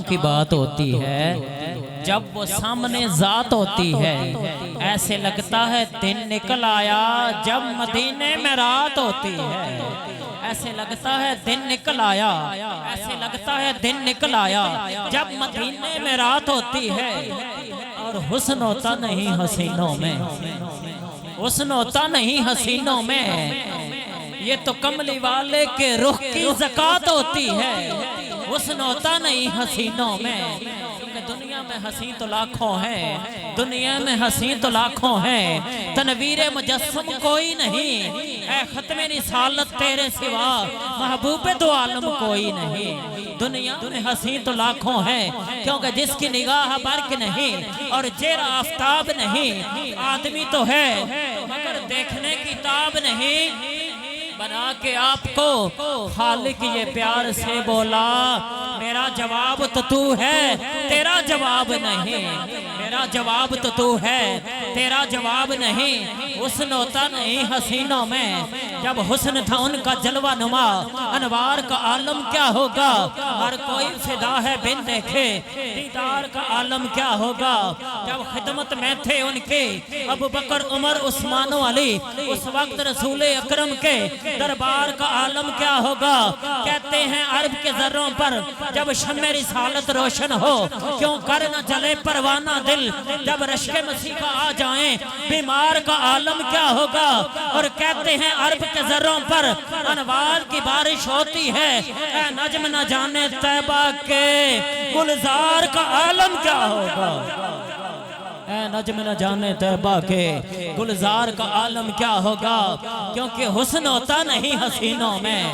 की बात होती है, जब वो सामने जात होती है, ऐसे लगता है दिन निकल आया। जब मदीने में रात होती है, ऐसे लगता है दिन निकल आया। ऐसे लगता है दिन निकल आया जब मदीने में रात होती है। और हुस्न होता नहीं हसीनों में, हुस्न होता नहीं हसीनों में। ये तो कमली वाले के रुख की ज़कात होती है, हुस्न होता नहीं हसीनों में। क्योंकि दुनिया में हसी तो लाखों हैं, दुनिया में हसी तो लाखों हैं, तनवीर मुजस्सम कोई नहीं। ऐ खत्मे रिसालत तेरे सिवा महबूब दो आलम कोई नहीं। दुनिया में हसी तो लाखों हैं, क्योंकि जिसकी निगाह बर्क नहीं और जेरा आफताब नहीं। आदमी तो है मगर देखने की ताब नहीं। बना के आपको खालिक ये प्यार से बोला, मेरा जवाब तो तू है तेरा जवाब नहीं। मेरा जवाब तो तू है तेरा जवाब नहीं। हुस्न होता नहीं हसीनों में, जब हुस्न था उनका जलवा नुमा। अनवार का आलम क्या होगा, हर कोई फिदा है बिन देखे। दीदार का आलम क्या होगा, जब खिदमत में थे उनके अबू बकर उमर उस्मान अली। उस वक्त रसूल अकरम के दरबार का आलम क्या होगा। कहते हैं अरब के जर्रों पर जब शम्मे रिसालत रोशन हो, क्यों कर न जले परवाना दिल। जब रश्के मसीह का आ जाए बीमार का आलम क्या होगा। और कहते हैं अरब के जर्रों पर अनवार की बारिश होती है। ऐ नजम न जाने तैबा के गुलजार का आलम क्या होगा। ऐ नजम न जाने तैबा के गुलजार का आलम क्या होगा। क्योंकि हुस्न होता नहीं हसीनों में,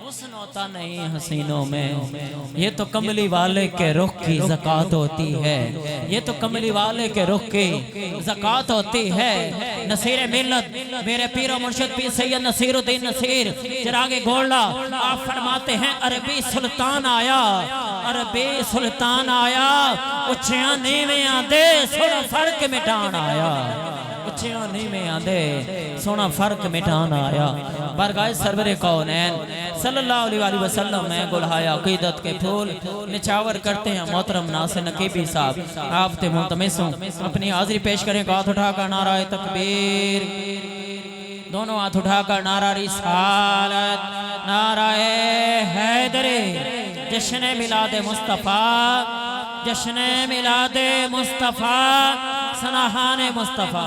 हुस्न होता नहीं हसीनों में। ये तो कमली वाले के रुख की ज़कात होती है, ये तो कमली वाले के रुख की ज़कात होती है। नसीर मिल्लत मेरे पीर और मुर्शिद पीर सैयद नसीरुद्दीन नसीर चिरागे गोल्डा, आप फरमाते हैं अरबी सुल्तान आया, अरबी सुल्तान आया। उच्चियां नीवियां दे सोना फर्क मिटान आया, उच्चियां नीवियां दे सोना फर्क मिटान आया। बरगाए सरवरे कौनैन सल्लल्लाहु अलैहि वसल्लम में गुलहाया अकीदत के फूल निछावर करते हैं मोहतरम नासिर नकीबी साहब। आप ते मुल्तमिस हूं अपनी हाजिरी पेश करें। हाथ उठाकर नाराए तकबीर, दोनों हाथ उठाकर नारा रिसालत, नाराए हैदरी। जश्न मिलादे मुस्तफ़ा, जश्न मिलादे मुस्तफ़ा, सनाहाने मुस्तफ़ा।